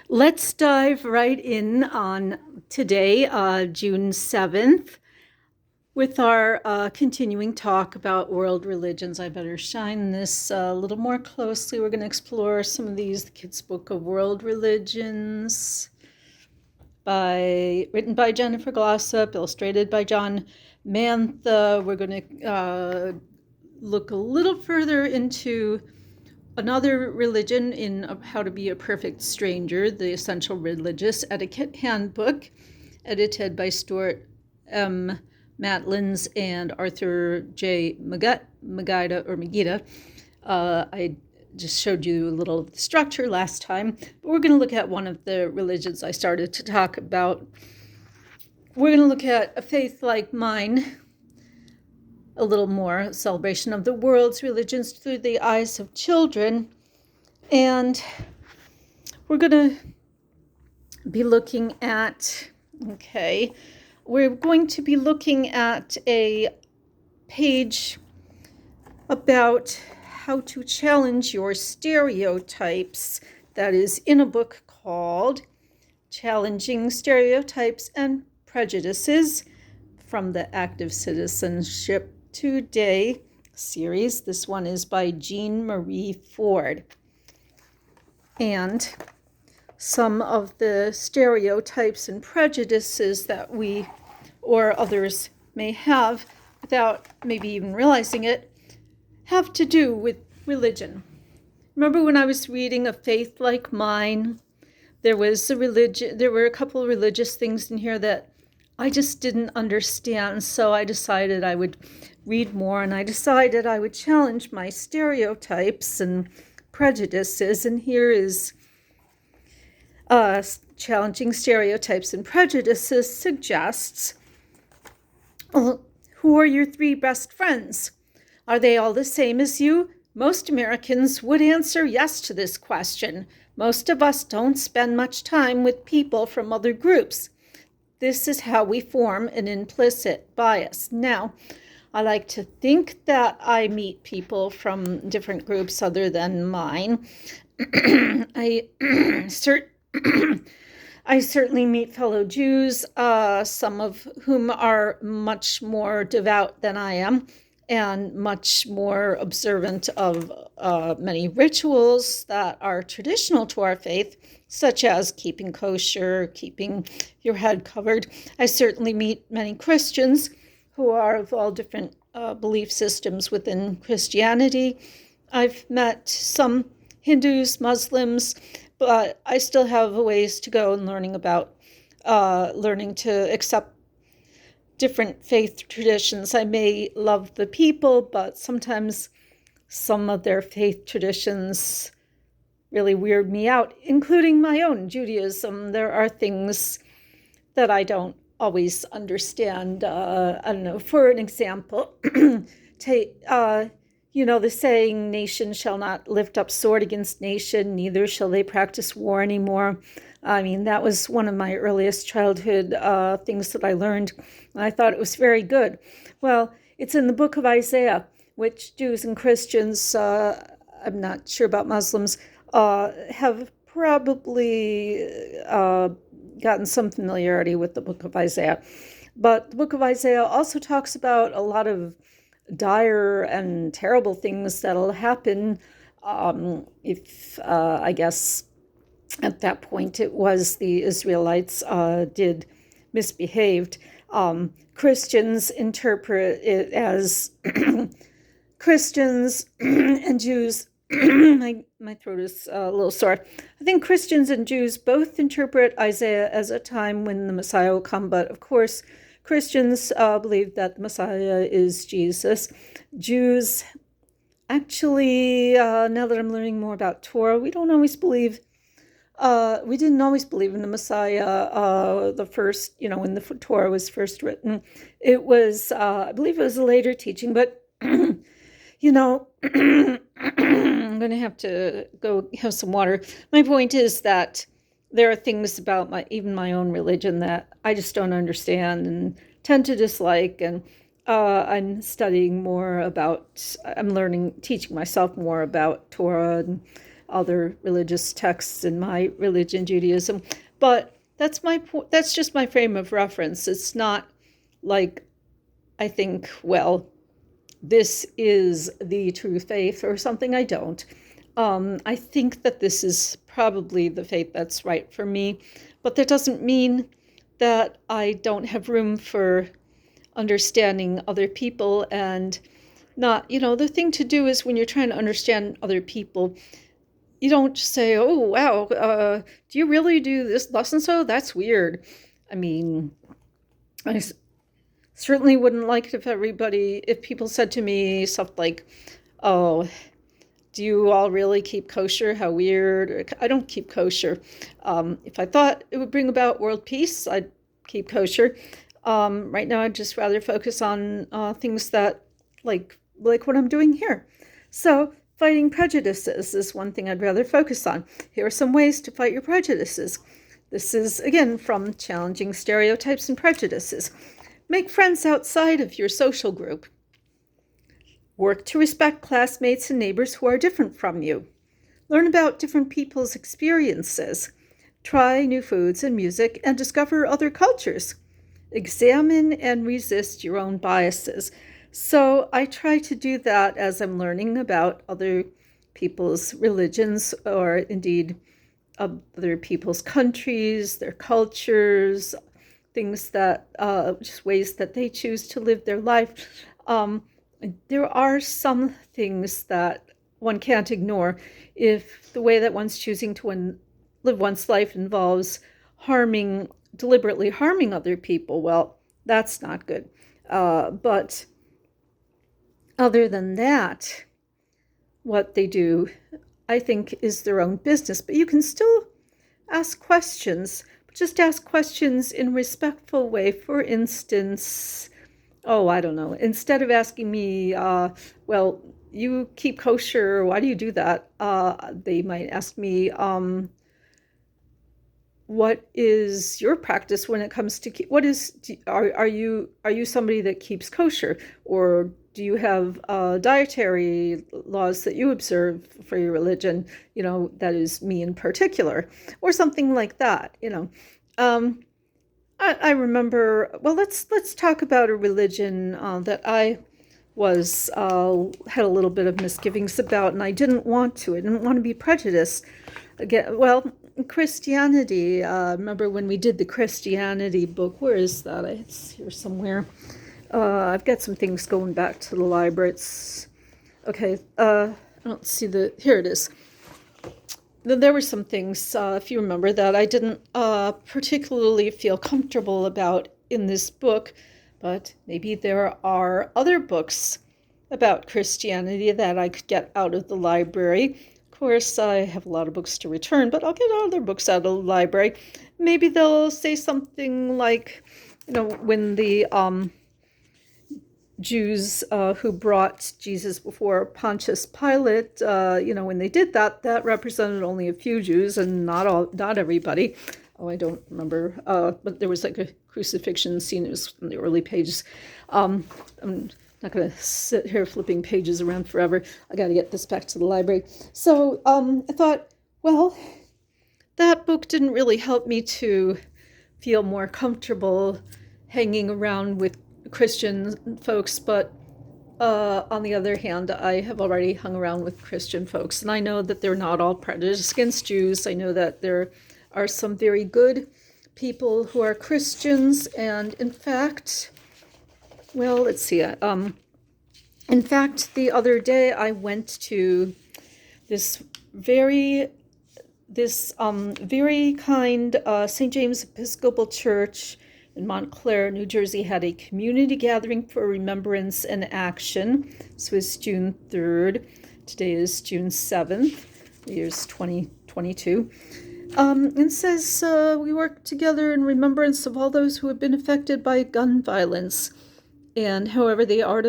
Let's dive right in on today, June 7th, with our continuing talk about world religions. I better shine this a little more closely. We're going to explore some of these, the Kids' Book of World Religions, written by Jennifer Glossop, illustrated by John Mantha. We're going to look a little further into another religion in How to Be a Perfect Stranger, the Essential Religious Etiquette Handbook, edited by Stuart M. Matlins and Arthur J. Magida. I just showed you a little of the structure last time, but we're going to look at one of the religions I started to talk about. We're going to look at a faith like mine, a little more celebration of the world's religions through the eyes of children. And we're going to be looking at, we're going to be looking at a page about how to challenge your stereotypes that is in a book called Challenging Stereotypes and Prejudices from the Active Citizenship Today series. This one is by Jean Marie Ford. And some of the stereotypes and prejudices that we or others may have, without maybe even realizing it, have to do with religion. Remember when I was reading A Faith Like Mine, there were a couple of religious things in here that I just didn't understand, so I decided I would read more, and I decided I would challenge my stereotypes and prejudices, and here is Challenging Stereotypes and Prejudices suggests, who are your 3 best friends? Are they all the same as you? Most Americans would answer yes to this question. Most of us don't spend much time with people from other groups. This is how we form an implicit bias. Now, I like to think that I meet people from different groups other than mine. I certainly meet fellow Jews, some of whom are much more devout than I am and much more observant of many rituals that are traditional to our faith, such as keeping kosher, keeping your head covered. I certainly meet many Christians who are of all different belief systems within Christianity. I've met some Hindus, Muslims, but I still have a ways to go in learning to accept different faith traditions. I may love the people, but sometimes some of their faith traditions really weird me out, including my own Judaism. There are things that I don't always understand. I don't know, for an example, the saying, nation shall not lift up sword against nation, neither shall they practice war anymore. I mean, that was one of my earliest childhood things that I learned, and I thought it was very good. Well, it's in the book of Isaiah, which Jews and Christians, I'm not sure about Muslims, have probably gotten some familiarity with the book of Isaiah. But the book of Isaiah also talks about a lot of dire and terrible things that'll happen if, I guess, at that point it was the Israelites did misbehaved. Christians interpret it as Christians and Jews. My throat is a little sore. I think Christians and Jews both interpret Isaiah as a time when the Messiah will come, but of course Christians believe that the Messiah is Jesus. Jews, actually, now that I'm learning more about Torah, we didn't always believe in the Messiah, the first, when the Torah was first written. It was, I believe it was a later teaching, but, I'm going to have to go have some water. My point is that there are things about even my own religion that I just don't understand and tend to dislike, and I'm studying more about, teaching myself more about Torah and other religious texts in my religion, Judaism. But that's just my frame of reference. It's not like I think, well, this is the true faith or something. I don't. I think that this is probably the faith that's right for me, but that doesn't mean that I don't have room for understanding other people. And not, the thing to do is when you're trying to understand other people, you don't just say, oh, wow, do you really do this lesson? So that's weird. I mean, I certainly wouldn't like it if people said to me stuff like, oh, do you all really keep kosher? How weird. I don't keep kosher. If I thought it would bring about world peace, I'd keep kosher. Right now, I'd just rather focus on things that, like what I'm doing here. So fighting prejudices is one thing I'd rather focus on. Here are some ways to fight your prejudices. This is, again, from Challenging Stereotypes and Prejudices. Make friends outside of your social group. Work to respect classmates and neighbors who are different from you. Learn about different people's experiences. Try new foods and music and discover other cultures. Examine and resist your own biases. So I try to do that as I'm learning about other people's religions, or indeed other people's countries, their cultures, things that, just ways that they choose to live their life. There are some things that one can't ignore if the way that one's choosing to live one's life involves deliberately harming other people. Well, that's not good. But other than that, what they do, I think, is their own business. But you can still ask questions, but just ask questions in a respectful way. For instance, I don't know, instead of asking me, well, you keep kosher, why do you do that? They might ask me, what is your practice when it comes to are you somebody that keeps kosher, or do you have dietary laws that you observe for your religion? That is me in particular, or something like that. I remember. Well, let's talk about a religion that I had a little bit of misgivings about, and I didn't want to. I didn't want to be prejudiced. Again, well, Christianity. Remember when we did the Christianity book? Where is that? It's here somewhere. I've got some things going back to the library. It's okay. I don't see here it is. There were some things, if you remember, that I didn't particularly feel comfortable about in this book, but maybe there are other books about Christianity that I could get out of the library. Of course, I have a lot of books to return, but I'll get other books out of the library. Maybe they'll say something like, when the Jews who brought Jesus before Pontius Pilate, when they did that, that represented only a few Jews and not everybody. Oh, I don't remember, but there was like a crucifixion scene. It was from the early pages. I'm not going to sit here flipping pages around forever. I got to get this back to the library. So I thought, well, that book didn't really help me to feel more comfortable hanging around with Christian folks, but on the other hand, I have already hung around with Christian folks, and I know that they're not all prejudiced against Jews. I know that there are some very good people who are Christians, and in fact, well, let's see. In fact, the other day I went to this very kind St. James Episcopal Church in Montclair, New Jersey, had a community gathering for remembrance and action. This was June 3rd. Today is June 7th, the year's 2022. And says, we work together in remembrance of all those who have been affected by gun violence. And however, the act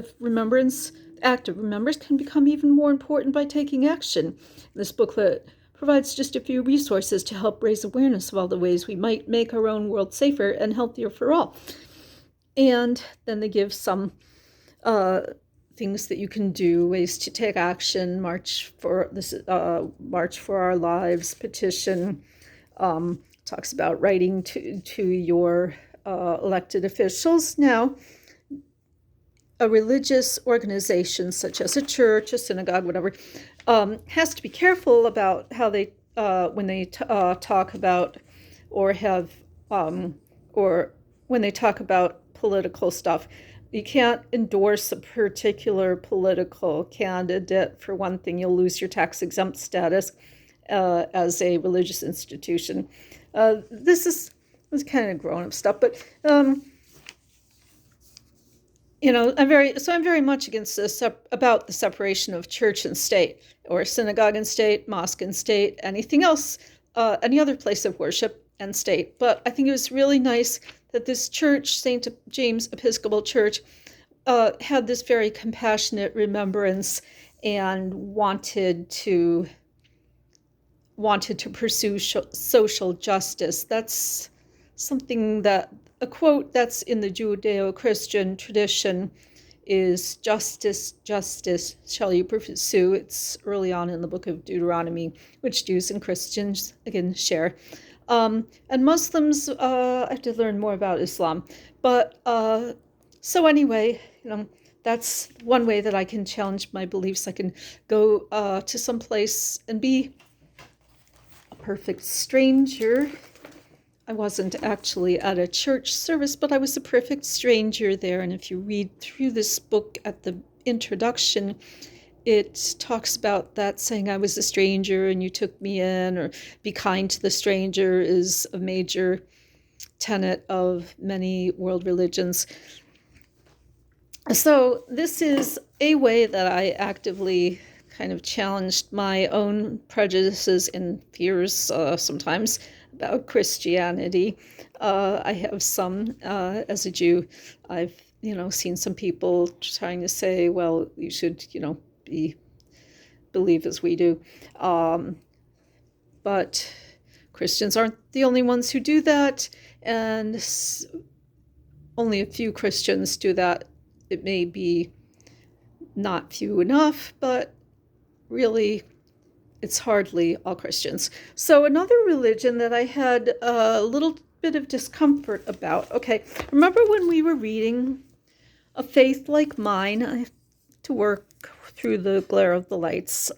of remembrance can become even more important by taking action. This booklet provides just a few resources to help raise awareness of all the ways we might make our own world safer and healthier for all. And then they give some things that you can do, ways to take action, march for our lives, petition. Talks about writing to your elected officials. Now, a religious organization such as a church, a synagogue, whatever, has to be careful about how they when they talk about or have or when they talk about political stuff. You can't endorse a particular political candidate. For one thing, you'll lose your tax-exempt status as a religious institution. This is kind of grown-up stuff, but I'm very much against this about the separation of church and state, or synagogue and state, mosque and state, anything else, any other place of worship and state. But I think it was really nice that this church, St. James Episcopal Church, had this very compassionate remembrance and wanted to pursue social justice. That's something that, a quote that's in the Judeo-Christian tradition is, justice, justice shall you pursue. It's early on in the book of Deuteronomy, which Jews and Christians, again, share. And Muslims, I have to learn more about Islam. But so anyway, that's one way that I can challenge my beliefs. I can go to some place and be a perfect stranger. I wasn't actually at a church service, but I was a perfect stranger there. And if you read through this book at the introduction, it talks about that, saying I was a stranger and you took me in, or be kind to the stranger is a major tenet of many world religions. So this is a way that I actively kind of challenged my own prejudices and fears sometimes about Christianity. I have some, as a Jew, I've, seen some people trying to say, well, you should, believe as we do. But Christians aren't the only ones who do that, and only a few Christians do that. It may be not few enough, but really it's hardly all Christians. So another religion that I had a little bit of discomfort about. Okay, remember when we were reading A Faith Like Mine? I have to work through the glare of the lights,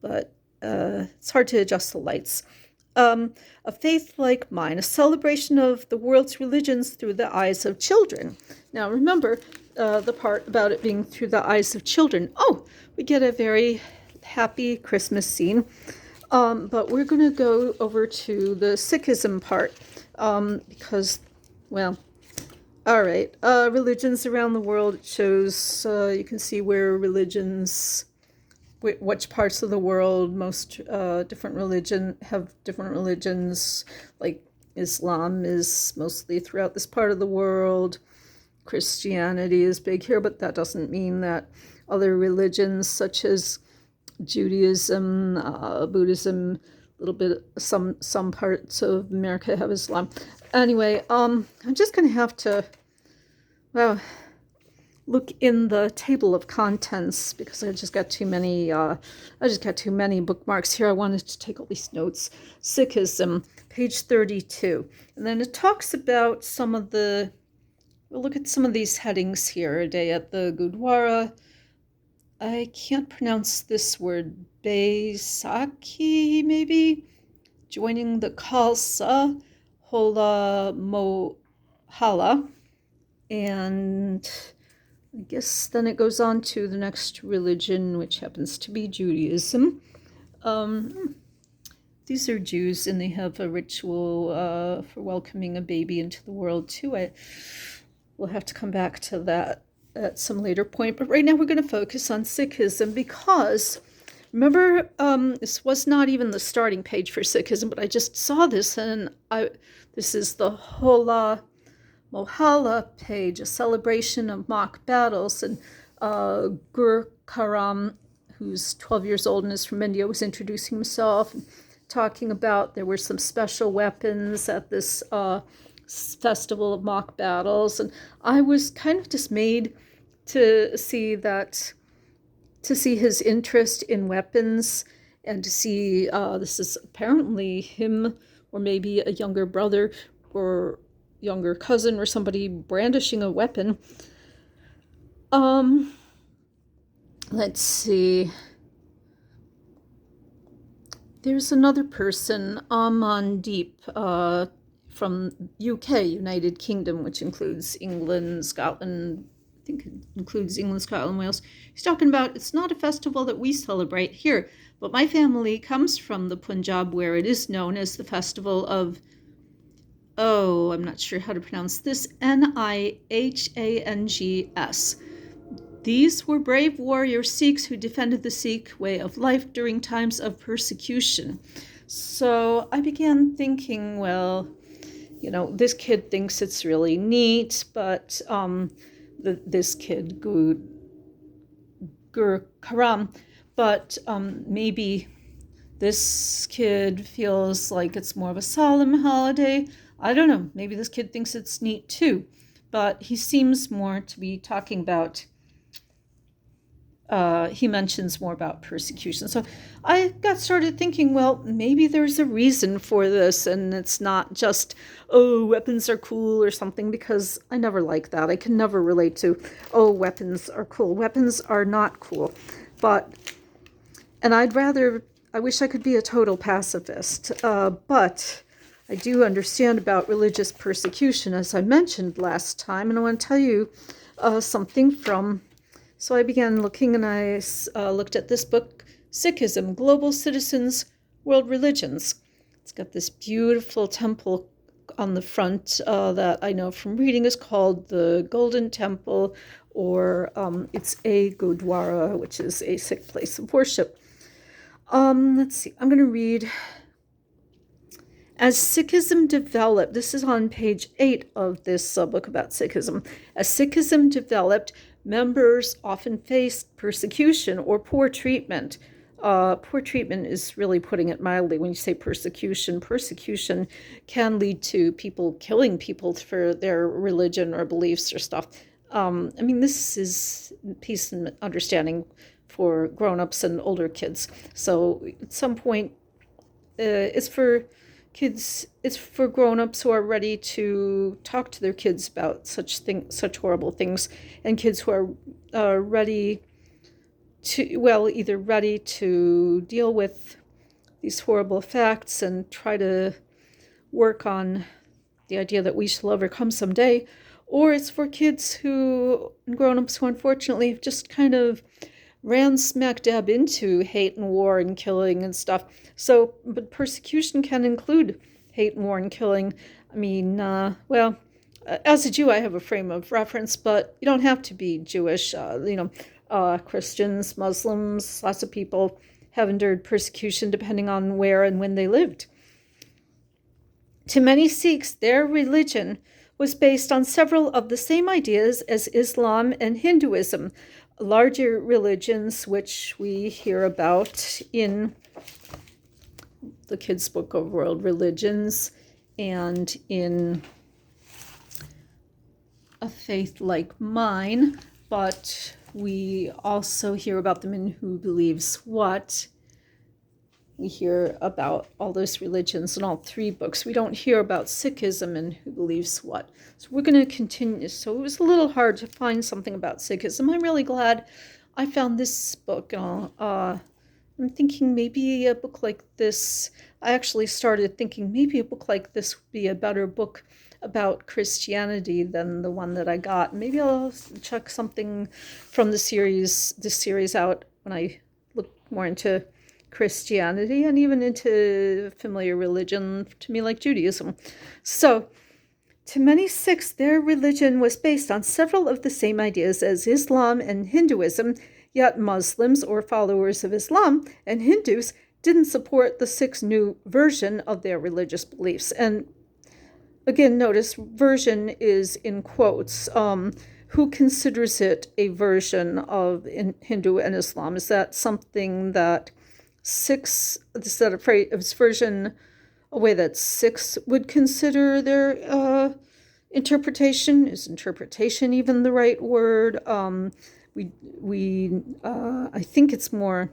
but it's hard to adjust the lights. A Faith Like Mine, a celebration of the world's religions through the eyes of children. Now remember the part about it being through the eyes of children. Oh, we get a very happy Christmas scene. But we're going to go over to the Sikhism part because, well, all right. Religions around the world, it shows, you can see where religions, which parts of the world most have different religions, like Islam is mostly throughout this part of the world. Christianity is big here, but that doesn't mean that other religions such as Judaism, Buddhism, a little bit, some parts of America have Islam. Anyway, I'm just going to have to, look in the table of contents because I just got too many bookmarks here. I wanted to take all these notes. Sikhism, page 32. And then it talks about we'll look at some of these headings here. A day at the Gurdwara. I can't pronounce this word. Baisakhi, maybe? Joining the Khalsa, Hola Mohala. And I guess then it goes on to the next religion, which happens to be Judaism. These are Jews, and they have a ritual for welcoming a baby into the world, too. We'll have to come back to that at some later point. But right now we're going to focus on Sikhism because, remember, this was not even the starting page for Sikhism, but I just saw this, and this is the Hola Mohala page, a celebration of mock battles. And Gur Karam, who's 12 years old and is from India, was introducing himself, talking about there were some special weapons at this festival of mock battles. And I was kind of dismayed to see his interest in weapons, and to see this is apparently him, or maybe a younger brother or younger cousin or somebody brandishing a weapon. Let's see. There's another person, Amandeep, from UK, United Kingdom, which includes England, Scotland, I think it includes England, Scotland, Wales. He's talking about, it's not a festival that we celebrate here, but my family comes from the Punjab, where it is known as the festival of, I'm not sure how to pronounce this, Nihangs. These were brave warrior Sikhs who defended the Sikh way of life during times of persecution. So I began thinking, well, this kid thinks it's really neat, but this kid, Gur Karam, but maybe this kid feels like it's more of a solemn holiday. I don't know. Maybe this kid thinks it's neat too, but he seems more to be talking about he mentions more about persecution. So I got started thinking, well, maybe there's a reason for this, and it's not just, weapons are cool or something, because I never like that. I can never relate to, weapons are cool. Weapons are not cool. And I wish I could be a total pacifist, but I do understand about religious persecution, as I mentioned last time, and I want to tell you something from. So I began looking, and I looked at this book, Sikhism, Global Citizens, World Religions. It's got this beautiful temple on the front that I know from reading is called the Golden Temple, or it's a Gurdwara, which is a Sikh place of worship. Let's see, I'm going to read. As Sikhism developed, this is on page 8 of this book about Sikhism. As Sikhism developed, members often faced persecution or poor treatment. Poor treatment is really putting it mildly. When you say persecution can lead to people killing people for their religion or beliefs or stuff. This is peace and understanding for grown-ups and older kids. So at some point, it's for grown-ups who are ready to talk to their kids about such horrible things, and kids who are ready to deal with these horrible facts and try to work on the idea that we shall overcome someday. Or it's for kids and grown-ups who unfortunately have just kind of ran smack dab into hate and war and killing and stuff. So, but persecution can include hate and war and killing. As a Jew, I have a frame of reference, but you don't have to be Jewish. Christians, Muslims, lots of people have endured persecution depending on where and when they lived. To many Sikhs, their religion was based on several of the same ideas as Islam and Hinduism, larger religions which we hear about in the Kids' Book of World Religions and in A Faith Like Mine, but we also hear about them in Who Believes What. We hear about all those religions in all 3 books. We don't hear about Sikhism and Who Believes What. So we're going to continue. So it was a little hard to find something about Sikhism. I'm really glad I found this book. I'm thinking maybe a book like this. I actually started thinking maybe a book like this would be a better book about Christianity than the one that I got. Maybe I'll check something from this series out when I look more into Christianity and even into familiar religion to me like Judaism. So, to many Sikhs, their religion was based on several of the same ideas as Islam and Hinduism, yet Muslims or followers of Islam and Hindus didn't support the Sikhs' new version of their religious beliefs. And again, notice version is in quotes. Who considers it a version of Hindu and Islam? Is that something that Sikhs, is that a version, a way that Sikhs would consider their interpretation. Is interpretation even the right word? I think it's more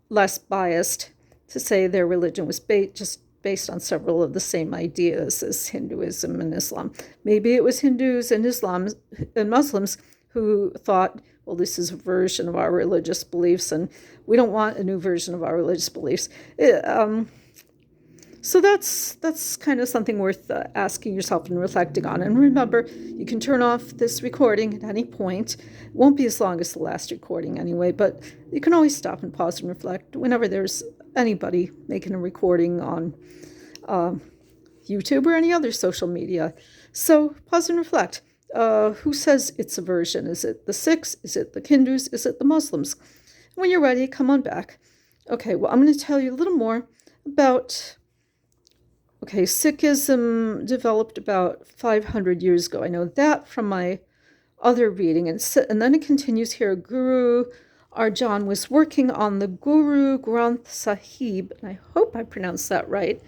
less biased to say their religion was just based on several of the same ideas as Hinduism and Islam. Maybe it was Hindus and Islam and Muslims who thought, well, this is a version of our religious beliefs, and we don't want a new version of our religious beliefs. So that's kind of something worth asking yourself and reflecting on. And remember, you can turn off this recording at any point. It won't be as long as the last recording anyway, but you can always stop and pause and reflect whenever there's anybody making a recording on YouTube or any other social media. So pause and reflect. Who says it's a version? Is it the Sikhs? Is it the Hindus? Is it the Muslims? When you're ready, come on back. Okay, well, I'm going to tell you a little more about... Okay, Sikhism developed about 500 years ago. I know that from my other reading. And then it continues here. Guru Arjan was working on the Guru Granth Sahib, and I hope I pronounced that right,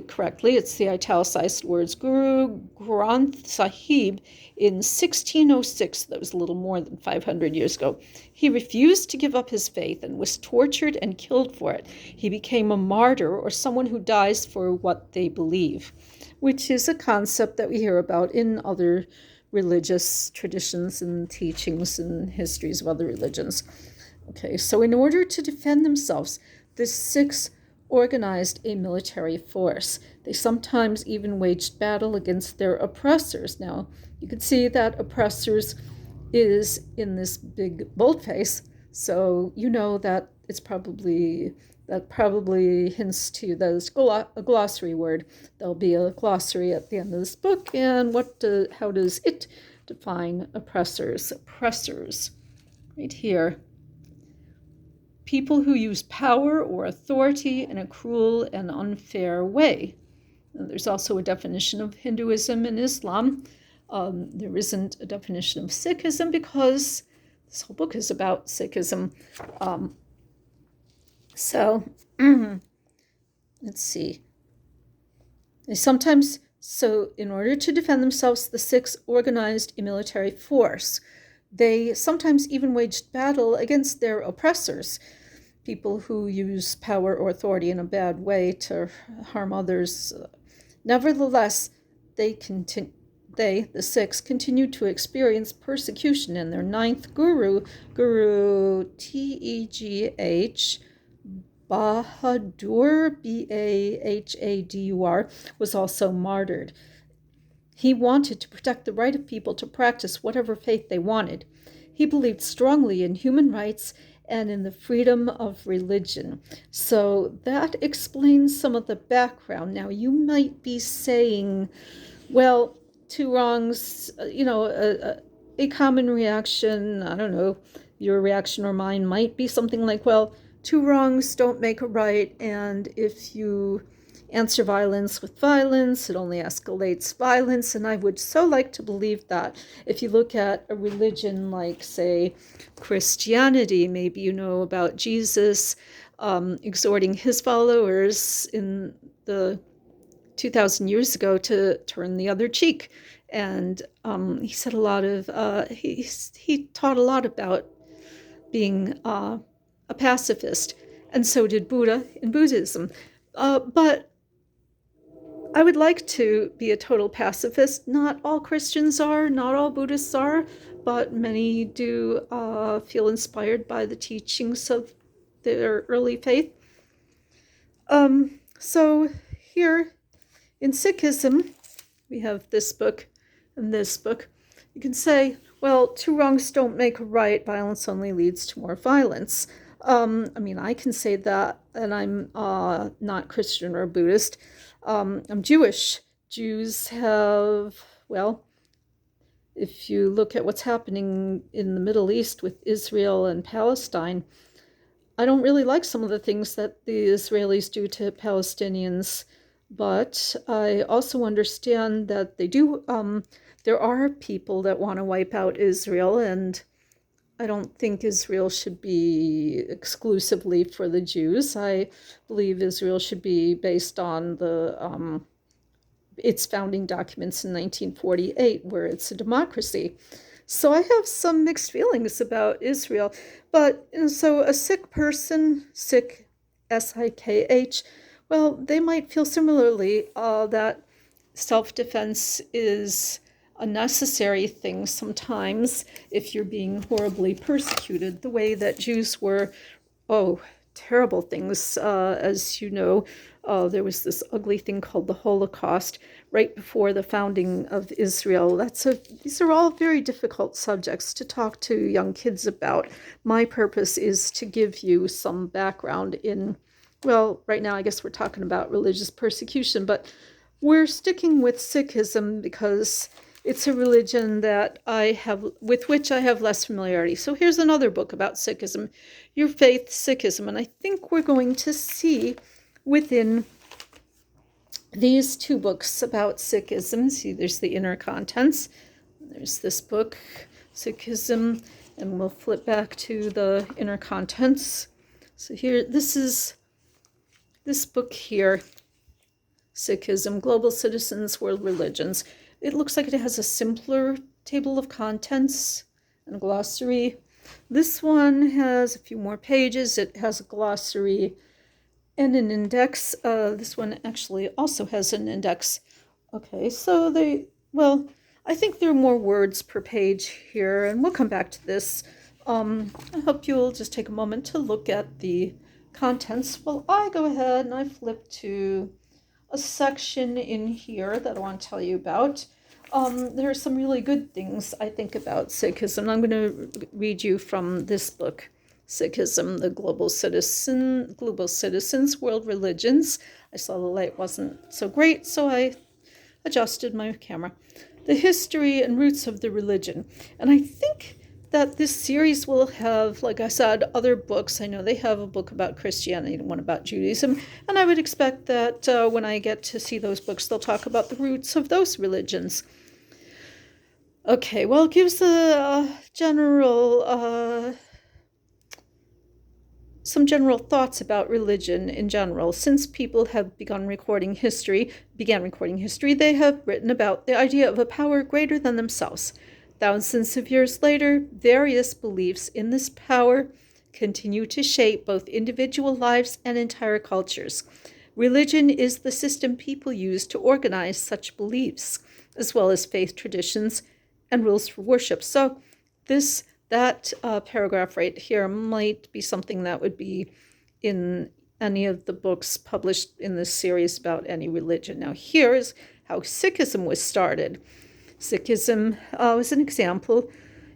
correctly. It's the italicized words. Guru Granth Sahib in 1606. That was a little more than 500 years ago. He refused to give up his faith and was tortured and killed for it. He became a martyr, or someone who dies for what they believe, which is a concept that we hear about in other religious traditions and teachings and histories of other religions. Okay, so in order to defend themselves, the Sikhs organized a military force. They sometimes even waged battle against their oppressors. Now, you can see that oppressors is in this big boldface, so you know that that probably hints to that it's a glossary word. There'll be a glossary at the end of this book, and how does it define oppressors? Oppressors, right here. People who use power or authority in a cruel and unfair way. And there's also a definition of Hinduism and Islam. There isn't a definition of Sikhism because this whole book is about Sikhism. Let's see. So in order to defend themselves, the Sikhs organized a military force. They sometimes even waged battle against their oppressors, people who use power or authority in a bad way to harm others. Nevertheless, the Sikhs, continued to experience persecution, and their ninth Guru Tegh Bahadur, Bahadur, was also martyred. He wanted to protect the right of people to practice whatever faith they wanted. He believed strongly in human rights and in the freedom of religion. So that explains some of the background. Now, you might be saying, well, two wrongs, a common reaction, I don't know, your reaction or mine might be something like, well, two wrongs don't make a right, and if you answer violence with violence, it only escalates violence. And I would so like to believe that. If you look at a religion like, say, Christianity, maybe you know about Jesus exhorting his followers in the 2,000 years ago to turn the other cheek. And he said a lot of, he taught a lot about being a pacifist. And so did Buddha in Buddhism. But I would like to be a total pacifist. Not all Christians are, not all Buddhists are, but many do feel inspired by the teachings of their early faith. So here in Sikhism, we have this book and this book. You can say, well, two wrongs don't make a right. Violence only leads to more violence. I can say that, and I'm not Christian or Buddhist. I'm Jewish. Jews have, well, if you look at what's happening in the Middle East with Israel and Palestine, I don't really like some of the things that the Israelis do to Palestinians, but I also understand that they do, there are people that want to wipe out Israel, and I don't think Israel should be exclusively for the Jews. I believe Israel should be based on the its founding documents in 1948, where it's a democracy. So I have some mixed feelings about Israel. But so a Sikh person, Sikh, S-I-K-H, well, they might feel similarly that self-defense is a necessary thing sometimes if you're being horribly persecuted, the way that Jews were, terrible things. As you know, there was this ugly thing called the Holocaust right before the founding of Israel. These are all very difficult subjects to talk to young kids about. My purpose is to give you some background in, well, right now I guess we're talking about religious persecution, but we're sticking with Sikhism because it's a religion with which I have less familiarity. So here's another book about Sikhism, Your Faith, Sikhism. And I think we're going to see within these two books about Sikhism, see, there's the inner contents. There's this book, Sikhism, and we'll flip back to the inner contents. So here, this is this book here, Sikhism, Global Citizens, World Religions. It looks like it has a simpler table of contents and a glossary. This one has a few more pages. It has a glossary and an index. This one actually also has an index. Okay, so I think there are more words per page here, and we'll come back to this. I hope you'll just take a moment to look at the contents while I go ahead and I flip to a section in here that I want to tell you about. There are some really good things I think about Sikhism. I'm going to read you from this book, Sikhism, the Global Citizens, World Religions. I saw the light wasn't so great, so I adjusted my camera. The history and roots of the religion. And I think that this series will have, like I said, other books. I know they have a book about Christianity and one about Judaism, and I would expect that when I get to see those books, they'll talk about the roots of those religions. Okay, well, it gives some general thoughts about religion in general. Since people have began recording history, they have written about the idea of a power greater than themselves. Thousands of years later, various beliefs in this power continue to shape both individual lives and entire cultures. Religion is the system people use to organize such beliefs, as well as faith traditions and rules for worship. So that paragraph right here might be something that would be in any of the books published in this series about any religion. Now, here is how Sikhism was started. Sikhism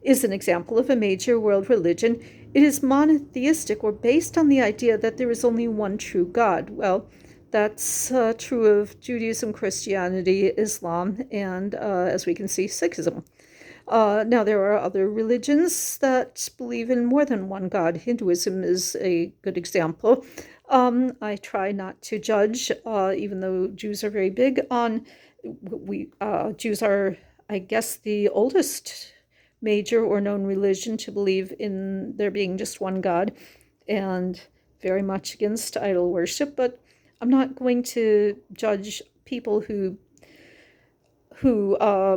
is an example of a major world religion. It is monotheistic, or based on the idea that there is only one true God. Well, that's true of Judaism, Christianity, Islam, and as we can see, Sikhism. Now, there are other religions that believe in more than one God. Hinduism is a good example. I try not to judge, even though Jews are very big on. Jews are, I guess, the oldest major or known religion to believe in there being just one God, and very much against idol worship. But I'm not going to judge people who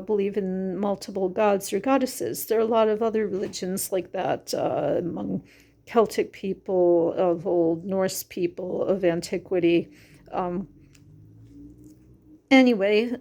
believe in multiple gods or goddesses. There are a lot of other religions like that among Celtic people of old, Norse people of antiquity. Anyway,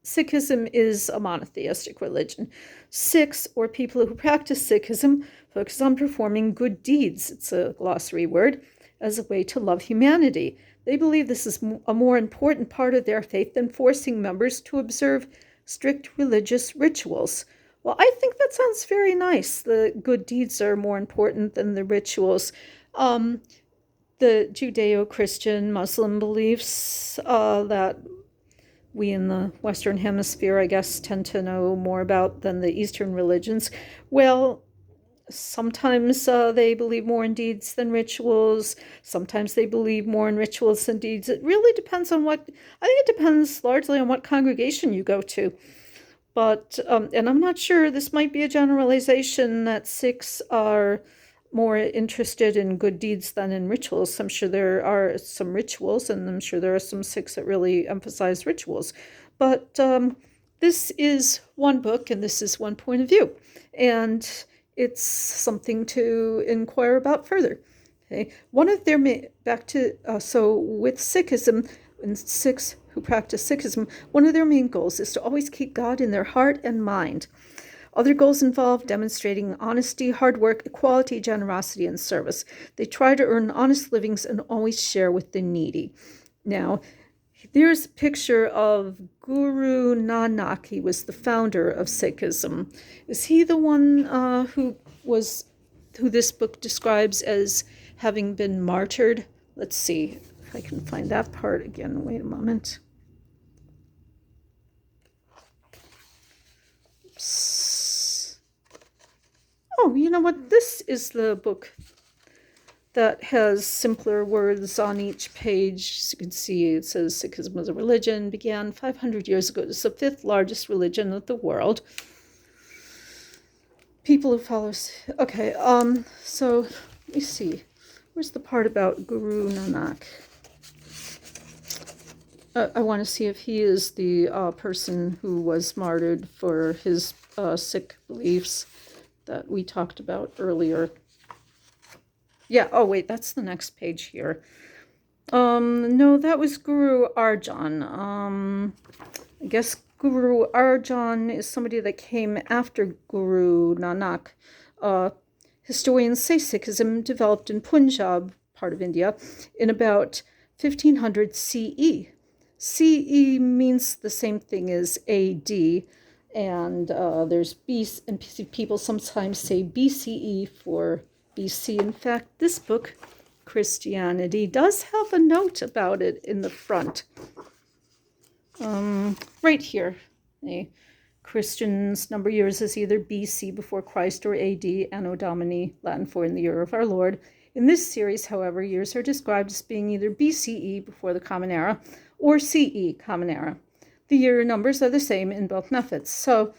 Sikhism is a monotheistic religion. Sikhs, or people who practice Sikhism, focus on performing good deeds, it's a glossary word, as a way to love humanity. They believe this is a more important part of their faith than forcing members to observe strict religious rituals. Well, I think that sounds very nice. The good deeds are more important than the rituals. The Judeo-Christian Muslim beliefs that we in the Western Hemisphere, I guess, tend to know more about than the Eastern religions. Well, sometimes they believe more in deeds than rituals. Sometimes they believe more in rituals than deeds. It really depends on I think it depends largely on what congregation you go to. But, and I'm not sure, this might be a generalization that Sikhs are more interested in good deeds than in rituals. I'm sure there are some rituals, and I'm sure there are some Sikhs that really emphasize rituals. But this is one book, and this is one point of view. And it's something to inquire about further. Okay, one of their so with Sikhism, and Sikhs who practice Sikhism, one of their main goals is to always keep God in their heart and mind. Other goals involve demonstrating honesty, hard work, equality, generosity, and service. They try to earn honest livings and always share with the needy. Now, there's a picture of Guru Nanak. He was the founder of Sikhism. Is he the one who this book describes as having been martyred? Let's see if I can find that part again. Wait a moment. Oops. Oh, you know what? This is the book that has simpler words on each page. As you can see, it says Sikhism as a religion began 500 years ago. It's the 5th largest religion of the world. People who follow... Okay, so let me see. Where's the part about Guru Nanak? I want to see if he is the person who was martyred for his Sikh beliefs that we talked about earlier. Yeah, oh wait, that's the next page here. No, that was Guru Arjan. I guess Guru Arjan is somebody that came after Guru Nanak. Historians say Sikhism developed in Punjab, part of India, in about 1500 CE. CE means the same thing as AD, and there's B, and people sometimes say BCE for BC. In fact, this book, Christianity, does have a note about it in the front. Right here. The Christians number years as either BC, before Christ, or AD, Anno Domini, Latin for in the year of our Lord. In this series, however, years are described as being either BCE, before the Common Era, or CE, Common Era. The year numbers are the same in both methods. So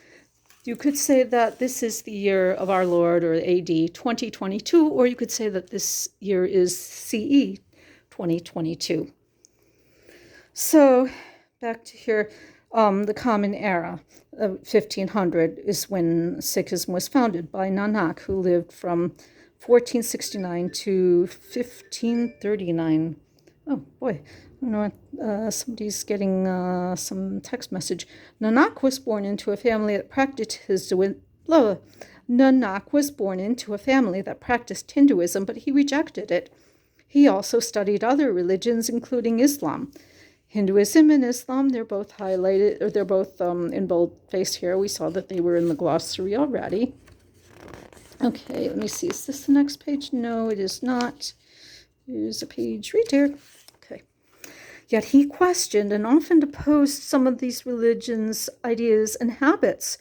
you could say that this is the year of our Lord, or AD 2022, or you could say that this year is CE 2022. So back to here, the Common Era of 1500 is when Sikhism was founded by Nanak, who lived from 1469 to 1539. Oh boy, I don't know, somebody's getting some text message. Nanak was born into a family that practiced Hinduism, but he rejected it. He also studied other religions, including Islam. Hinduism and Islam, they're both highlighted, or they're both in bold-faced here. We saw that they were in the glossary already. Okay, let me see. Is this the next page? No, it is not. Here's a page right here. Okay. Yet he questioned and often opposed some of these religions, ideas, and habits.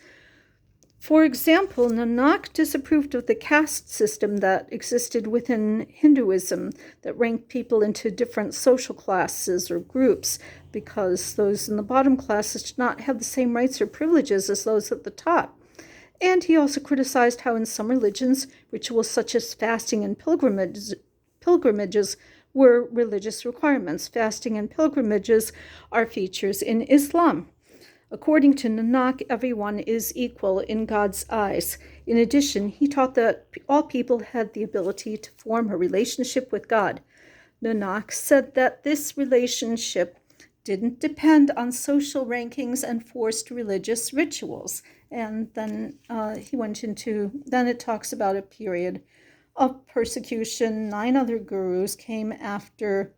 For example, Nanak disapproved of the caste system that existed within Hinduism that ranked people into different social classes or groups, because those in the bottom classes did not have the same rights or privileges as those at the top. And he also criticized how in some religions, rituals such as fasting and pilgrimages were religious requirements. Fasting and pilgrimages are features in Islam. According to Nanak, everyone is equal in God's eyes. In addition, he taught that all people had the ability to form a relationship with God. Nanak said that this relationship didn't depend on social rankings and forced religious rituals. And then then it talks about a period of persecution. 9 other gurus came after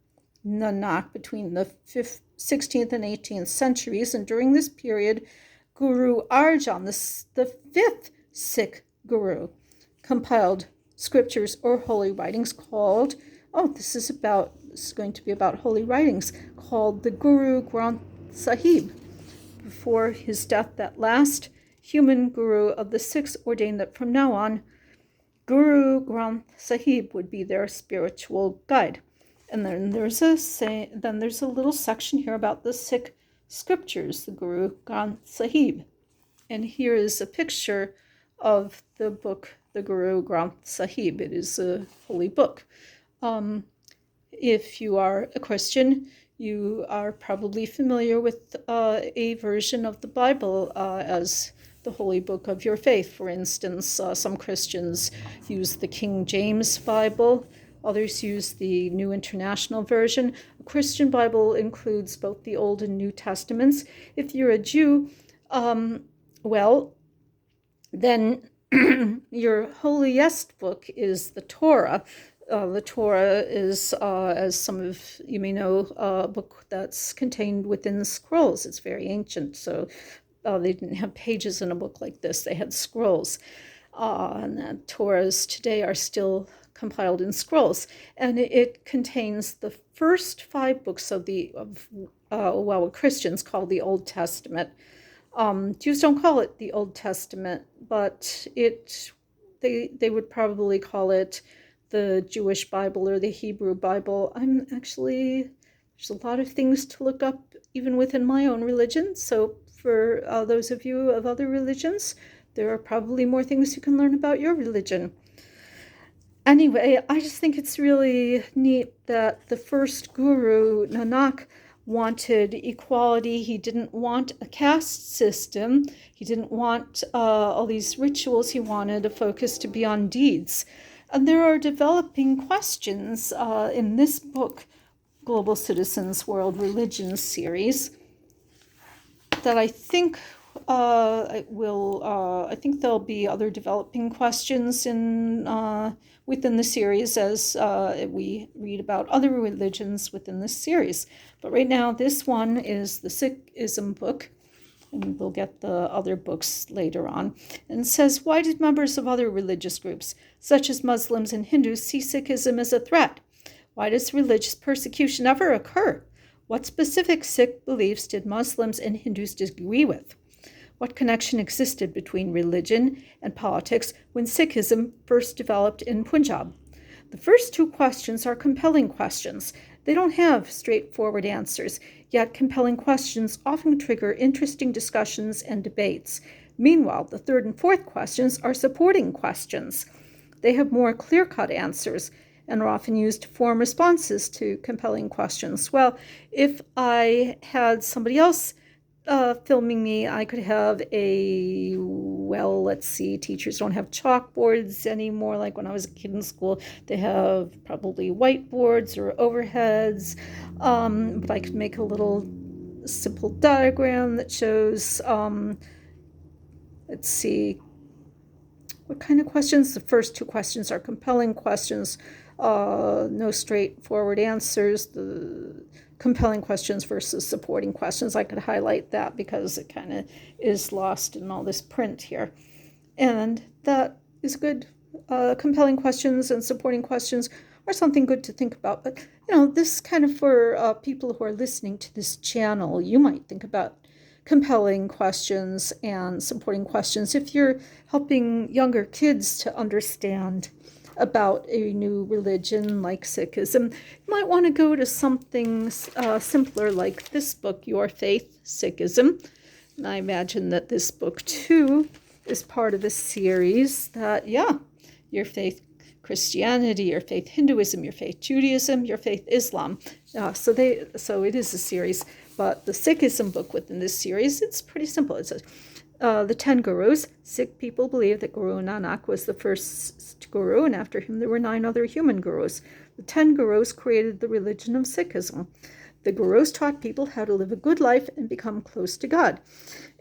Nanak between the 16th and 18th centuries, and during this period, Guru Arjan, the 5th Sikh guru, compiled scriptures or holy writings called, this is going to be about holy writings, called the Guru Granth Sahib. Before his death, that last human guru of the Sikhs ordained that from now on, Guru Granth Sahib would be their spiritual guide. And then there's a little section here about the Sikh scriptures, the Guru Granth Sahib. And here is a picture of the book the Guru Granth Sahib. It is a holy book. If you are a Christian, you are probably familiar with a version of the Bible as the holy book of your faith. For instance, some Christians use the King James Bible. Others use the New International Version. A Christian Bible includes both the Old and New Testaments. If you're a Jew, then your holiest book is the Torah. The Torah is, as some of you may know, a book that's contained within scrolls. It's very ancient, so they didn't have pages in a book like this. They had scrolls. And the Torahs today are still compiled in scrolls. And it contains the first 5 books of what Christians call the Old Testament. Jews don't call it the Old Testament, but they would probably call it the Jewish Bible or the Hebrew Bible. There's a lot of things to look up even within my own religion. So for those of you of other religions, there are probably more things you can learn about your religion. Anyway, I just think it's really neat that the first guru, Nanak, wanted equality. He didn't want a caste system. He didn't want all these rituals. He wanted a focus to be on deeds. And there are developing questions in this book, Global Citizens World Religions series, that I think I think there'll be other developing questions within the series as we read about other religions within this series. But right now, this one is the Sikhism book, and we'll get the other books later on. And it says, why did members of other religious groups, such as Muslims and Hindus, see Sikhism as a threat? Why does religious persecution ever occur? What specific Sikh beliefs did Muslims and Hindus disagree with? What connection existed between religion and politics when Sikhism first developed in Punjab? The first 2 questions are compelling questions. They don't have straightforward answers, yet compelling questions often trigger interesting discussions and debates. Meanwhile, the 3rd and 4th questions are supporting questions. They have more clear-cut answers and are often used to form responses to compelling questions. Well, if I had somebody else filming me, I could have teachers don't have chalkboards anymore like when I was a kid in school. They have probably whiteboards or overheads, but I could make a little simple diagram that shows, what kind of questions? The first 2 questions are compelling questions, no straightforward answers. The compelling questions versus supporting questions. I could highlight that because it kind of is lost in all this print here. And that is good. Compelling questions and supporting questions are something good to think about. But, this kind of for people who are listening to this channel, you might think about compelling questions and supporting questions. If you're helping younger kids to understand about a new religion like Sikhism, you might want to go to something simpler like this book, Your Faith, Sikhism. And I imagine that this book, too, is part of a series that, Your Faith Christianity, Your Faith Hinduism, Your Faith Judaism, Your Faith Islam. So it is a series. But the Sikhism book within this series, it's pretty simple. It says, the 10 gurus. Sikh people believe that Guru Nanak was the first guru, and after him there were 9 other human gurus. The 10 gurus created the religion of Sikhism. The gurus taught people how to live a good life and become close to God.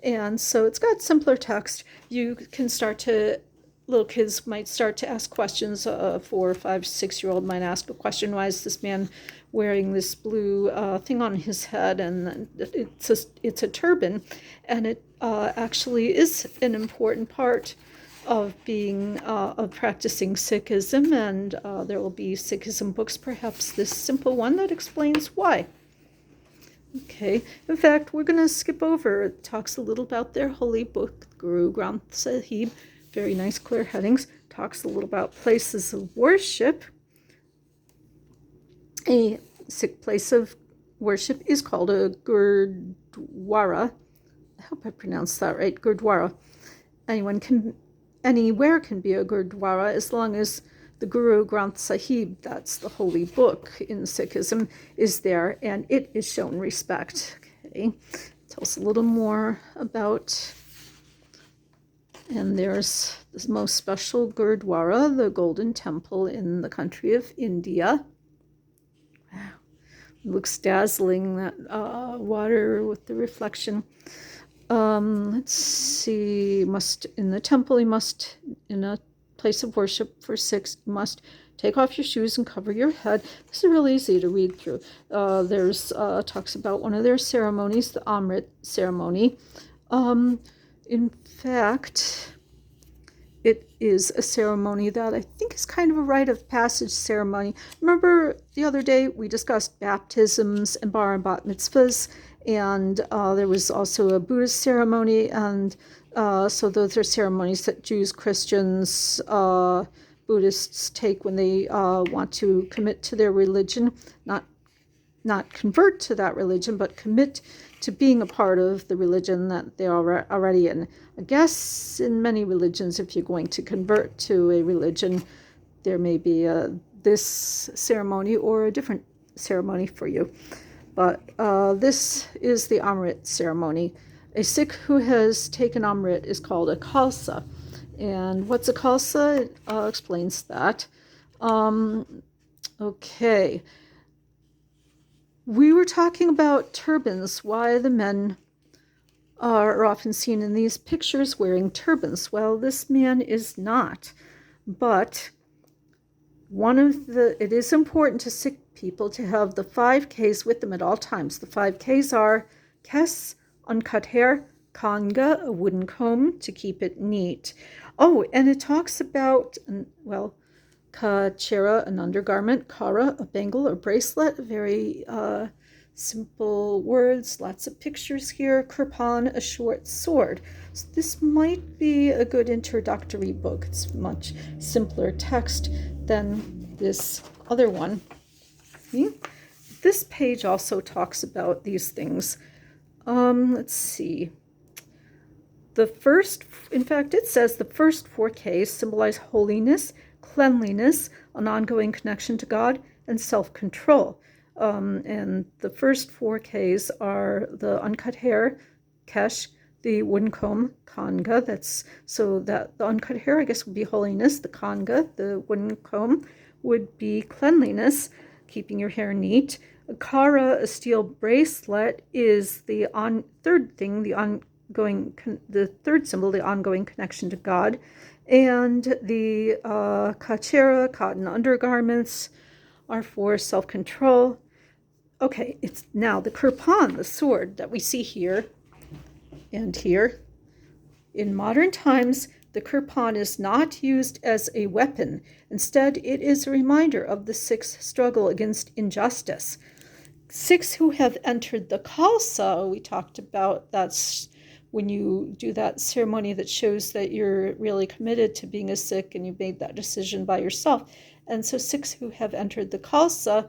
And so it's got simpler text. You can little kids might start to ask questions. 4, 5, 6-year-old might ask a question, why is this man wearing this blue thing on his head? And it's a turban, and it actually is an important part of practicing Sikhism, and there will be Sikhism books, perhaps this simple one that explains why. Okay, in fact, we're going to skip over. It talks a little about their holy book, Guru Granth Sahib. Very nice, clear headings. Talks a little about places of worship. A Sikh place of worship is called a Gurdwara. I hope I pronounced that right, Gurdwara. Anyone can anywhere can be a Gurdwara as long as the Guru Granth Sahib, that's the holy book in Sikhism, is there, and it is shown respect. Okay, tell us a little more about, and there's the most special Gurdwara, the Golden Temple in the country of India. Wow, it looks dazzling, that water with the reflection. Let's see, in the temple, you must, in a place of worship for Sikhs, you must take off your shoes and cover your head. This is really easy to read through. There's talks about one of their ceremonies, the Amrit Ceremony. In fact, it is a ceremony that I think is kind of a rite of passage ceremony. Remember the other day we discussed baptisms and bar and bat mitzvahs, and there was also a Buddhist ceremony, and so those are ceremonies that Jews, Christians, Buddhists take when they want to commit to their religion, not convert to that religion, but commit to being a part of the religion that they are already in. I guess in many religions, if you're going to convert to a religion, there may be this ceremony or a different ceremony for you. But this is the Amrit ceremony. A Sikh who has taken Amrit is called a Khalsa. And what's a Khalsa? It explains that. Okay. We were talking about turbans, why the men are often seen in these pictures wearing turbans. Well, this man is not. But it is important to Sikh people to have the 5 Ks with them at all times. The 5 Ks are Kes, uncut hair, Kanga, a wooden comb to keep it neat. Oh, and it talks about, well, Kachera, an undergarment, Kara, a bangle or bracelet, very simple words, lots of pictures here, Kirpan, a short sword. So this might be a good introductory book. It's much simpler text than this other one. This page also talks about these things. Let's see. It says the first 4 Ks symbolize holiness, cleanliness, an ongoing connection to God, and self-control. And the first 4 Ks are the uncut hair, Kesh, the wooden comb, Kanga. So that the uncut hair, I guess, would be holiness. The Kanga, the wooden comb, would be cleanliness, keeping your hair neat. A Kara, a steel bracelet, is the third thing, the third symbol, the ongoing connection to God. And the Kachera, cotton undergarments, are for self-control. Okay, it's now the Kirpan, the sword that we see here and here. In modern times, the Kirpan is not used as a weapon. Instead, it is a reminder of the Sikhs' struggle against injustice. Sikhs who have entered the Khalsa, we talked about, that's when you do that ceremony that shows that you're really committed to being a Sikh and you made that decision by yourself. And so Sikhs who have entered the Khalsa,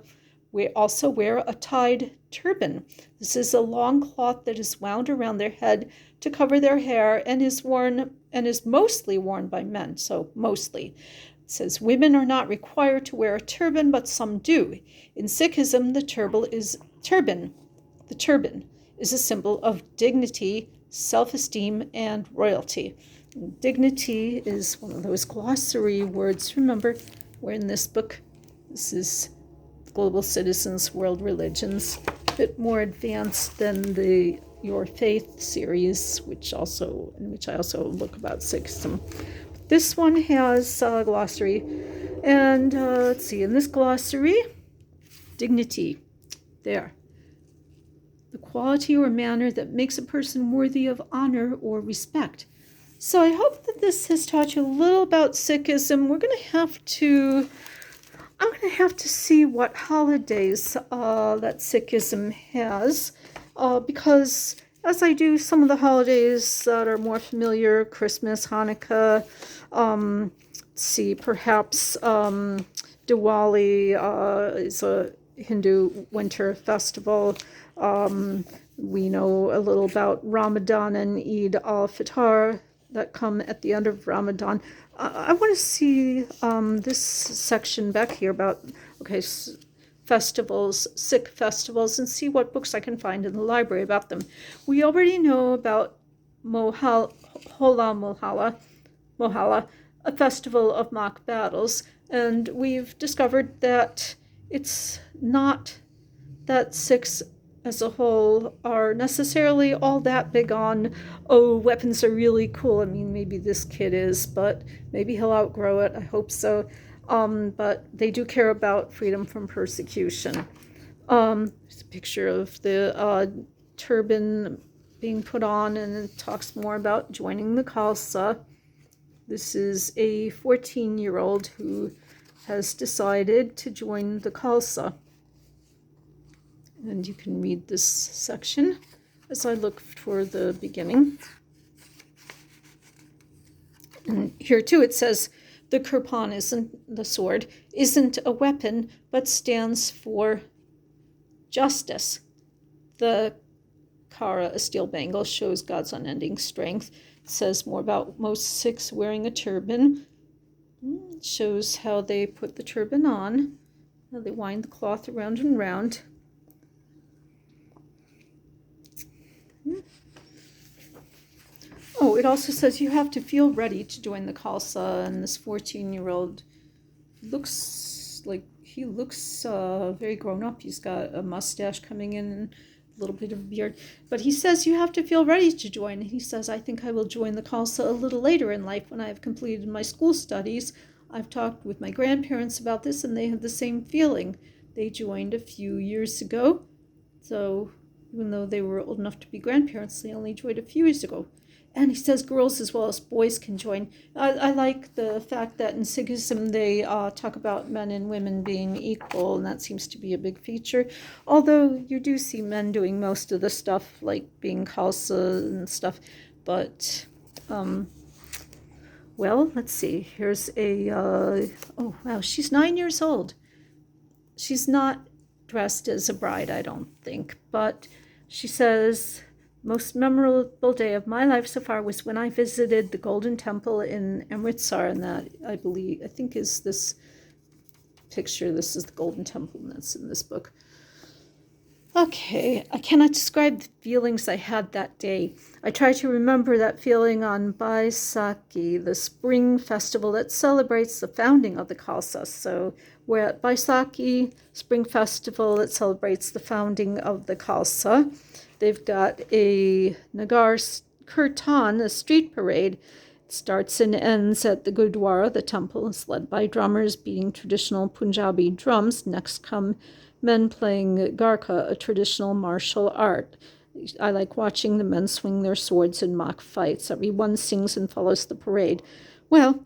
we also wear a tied turban. This is a long cloth that is wound around their head to cover their hair and is mostly worn by men. So mostly. It says women are not required to wear a turban, but some do. In Sikhism, the turban is a symbol of dignity, self-esteem, and royalty. Dignity is one of those glossary words. Remember, we're in this book. This is Global Citizens, World Religions, a bit more advanced than the Your Faith series, which I also look about Sikhism. This one has a glossary, and let's see, in this glossary, dignity, there. The quality or manner that makes a person worthy of honor or respect. So I hope that this has taught you a little about Sikhism. I'm going to have to see what holidays that Sikhism has, because as I do some of the holidays that are more familiar, Christmas, Hanukkah, perhaps Diwali is a Hindu winter festival. We know a little about Ramadan and Eid al-Fitr, that come at the end of Ramadan. I want to see this section back here about, festivals, Sikh festivals, and see what books I can find in the library about them. We already know about Hola Mohalla, a festival of mock battles, and we've discovered that it's not that Sikhs as a whole are necessarily all that big on, oh, weapons are really cool. I mean, maybe this kid is, but maybe he'll outgrow it. I hope so. But they do care about freedom from persecution. There's a picture of the turban being put on, and it talks more about joining the Khalsa. This is a 14-year-old who has decided to join the Khalsa. And you can read this section as I look for the beginning. And here too it says, the kirpan the sword, isn't a weapon, but stands for justice. The kara, a steel bangle, shows God's unending strength. It says more about most Sikhs wearing a turban. It shows how they put the turban on, how they wind the cloth around and round. Oh, it also says you have to feel ready to join the Khalsa, and this 14-year-old looks very grown up. He's got a mustache coming in and a little bit of a beard. But he says you have to feel ready to join. He says, I think I will join the Khalsa a little later in life when I have completed my school studies. I've talked with my grandparents about this, and they have the same feeling. They joined a few years ago, so even though they were old enough to be grandparents, they only joined a few years ago. And he says girls as well as boys can join. I like the fact that in Sikhism they talk about men and women being equal, and that seems to be a big feature. Although you do see men doing most of the stuff, like being Khalsa and stuff. But, well, let's see. Here's a, oh, wow, she's 9 years old. She's not dressed as a bride, I don't think. But she says, most memorable day of my life so far was when I visited the Golden Temple in Amritsar, and that I think is this picture. This is the Golden Temple, and that's in this book. Okay, I cannot describe the feelings I had that day. I try to remember that feeling on Baisakhi, the spring festival that celebrates the founding of the Khalsa. So we're at Baisakhi, spring festival that celebrates the founding of the Khalsa. They've got a Nagar Kirtan, a street parade. It starts and ends at the Gurdwara. The temple is led by drummers beating traditional Punjabi drums. Next come men playing Garka, a traditional martial art. I like watching the men swing their swords in mock fights. Everyone sings and follows the parade. Well,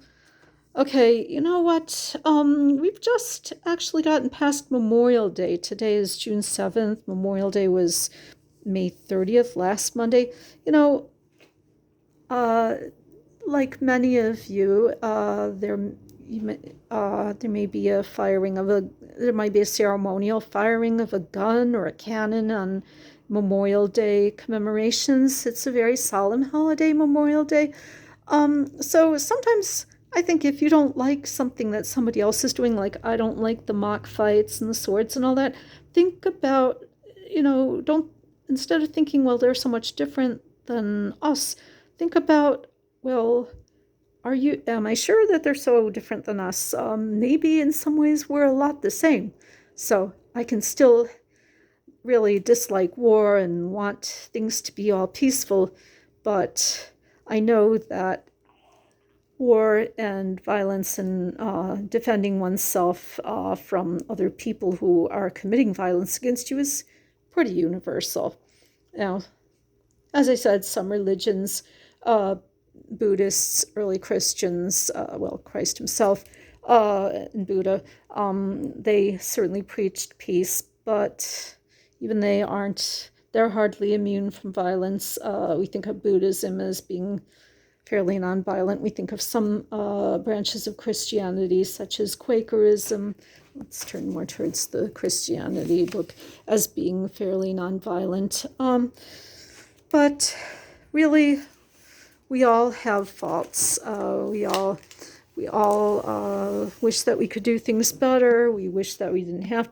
okay, you know what? We've just actually gotten past Memorial Day. Today is June 7th. Memorial Day was May 30th, last Monday. You know, like many of you, there may be a ceremonial firing of a gun or a cannon on Memorial Day commemorations. It's a very solemn holiday, Memorial Day. So sometimes I think if you don't like something that somebody else is doing, like I don't like the mock fights and the swords and all that, think about, instead of thinking, well, they're so much different than us, think about, well, am I sure that they're so different than us? Maybe in some ways we're a lot the same. So I can still really dislike war and want things to be all peaceful, but I know that war and violence and defending oneself from other people who are committing violence against you is pretty universal. Now, as I said, some religions, Buddhists, early Christians, Christ himself, and Buddha, they certainly preached peace, but even they're hardly immune from violence. We think of Buddhism as being fairly nonviolent. We think of some branches of Christianity, such as Quakerism. Let's turn more towards the Christianity book, as being fairly nonviolent. But really, we all have faults. We all wish that we could do things better. We wish that we didn't have